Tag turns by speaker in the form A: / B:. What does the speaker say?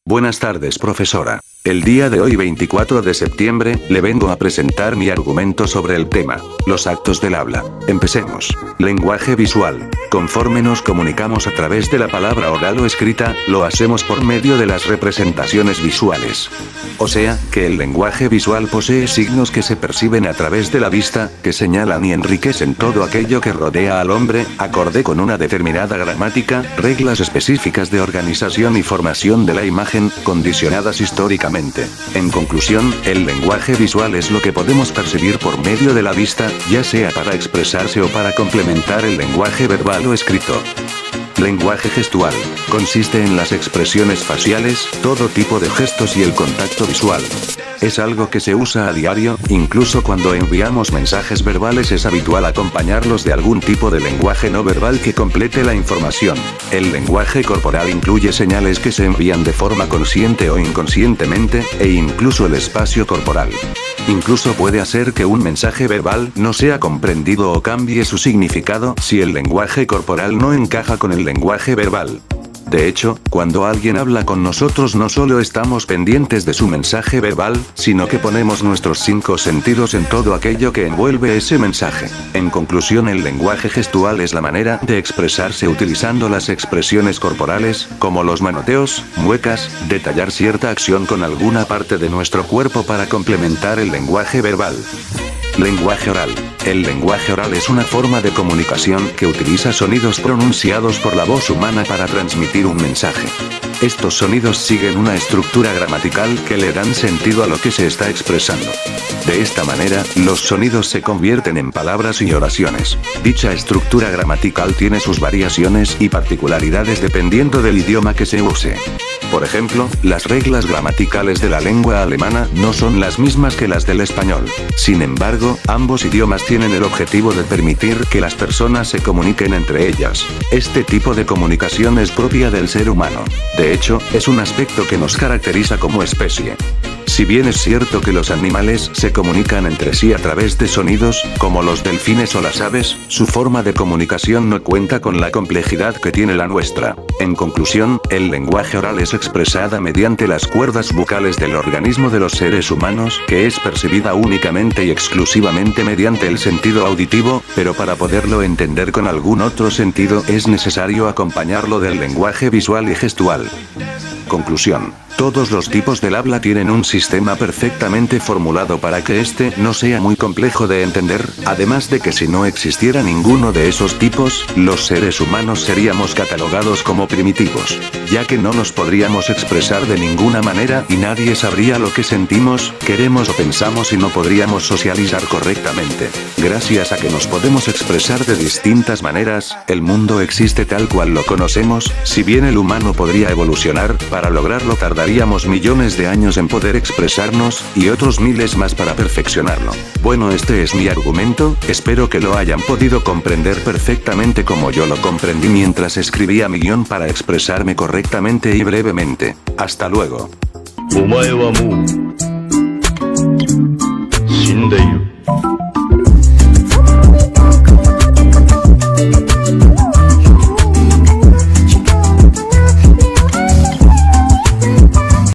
A: Buenas tardes, profesora. El día de hoy 24 de septiembre, le vengo a presentar mi argumento sobre el tema, los actos del habla. Empecemos. Lenguaje visual. Conforme nos comunicamos a través de la palabra oral o escrita, lo hacemos por medio de las representaciones visuales. O sea, que el lenguaje visual posee signos que se perciben a través de la vista, que señalan y enriquecen todo aquello que rodea al hombre, acorde con una determinada gramática, reglas específicas de organización y formación de la imagen, condicionadas históricamente. En conclusión, el lenguaje visual es lo que podemos percibir por medio de la vista, ya sea para expresarse o para complementar el lenguaje verbal o escrito. Lenguaje gestual. Consiste en las expresiones faciales, todo tipo de gestos y el contacto visual. Es algo que se usa a diario, incluso cuando enviamos mensajes verbales es habitual acompañarlos de algún tipo de lenguaje no verbal que complete la información. El lenguaje corporal incluye señales que se envían de forma consciente o inconscientemente, e incluso el espacio corporal. Incluso puede hacer que un mensaje verbal no sea comprendido o cambie su significado si el lenguaje corporal no encaja con el lenguaje verbal. De hecho, cuando alguien habla con nosotros no solo estamos pendientes de su mensaje verbal, sino que ponemos nuestros 5 sentidos en todo aquello que envuelve ese mensaje. En conclusión, el lenguaje gestual es la manera de expresarse utilizando las expresiones corporales, como los manoteos, muecas, detallar cierta acción con alguna parte de nuestro cuerpo para complementar el lenguaje verbal. Lenguaje oral. El lenguaje oral es una forma de comunicación que utiliza sonidos pronunciados por la voz humana para transmitir un mensaje. Estos sonidos siguen una estructura gramatical que le dan sentido a lo que se está expresando. De esta manera, los sonidos se convierten en palabras y oraciones. Dicha estructura gramatical tiene sus variaciones y particularidades dependiendo del idioma que se use. Por ejemplo, las reglas gramaticales de la lengua alemana no son las mismas que las del español. Sin embargo, ambos idiomas tienen el objetivo de permitir que las personas se comuniquen entre ellas. Este tipo de comunicación es propia del ser humano. De hecho, es un aspecto que nos caracteriza como especie. Si bien es cierto que los animales se comunican entre sí a través de sonidos, como los delfines o las aves, su forma de comunicación no cuenta con la complejidad que tiene la nuestra. En conclusión, el lenguaje oral es expresada mediante las cuerdas vocales del organismo de los seres humanos, que es percibida únicamente y exclusivamente mediante el sentido auditivo, pero para poderlo entender con algún otro sentido es necesario acompañarlo del lenguaje visual y gestual. Conclusión. Todos los tipos del habla tienen un sistema perfectamente formulado para que este no sea muy complejo de entender, además de que si no existiera ninguno de esos tipos, los seres humanos seríamos catalogados como primitivos, ya que no nos podríamos expresar de ninguna manera y nadie sabría lo que sentimos, queremos o pensamos y no podríamos socializar correctamente. Gracias a que nos podemos expresar de distintas maneras, el mundo existe tal cual lo conocemos, si bien el humano podría evolucionar, para lograrlo tardaríamos millones de años en poder expresarnos, y otros miles más para perfeccionarlo. Bueno, este es mi argumento, espero que lo hayan podido comprender perfectamente como yo lo comprendí mientras escribía mi guión para expresarme correctamente y brevemente. Hasta luego.
B: お前はもう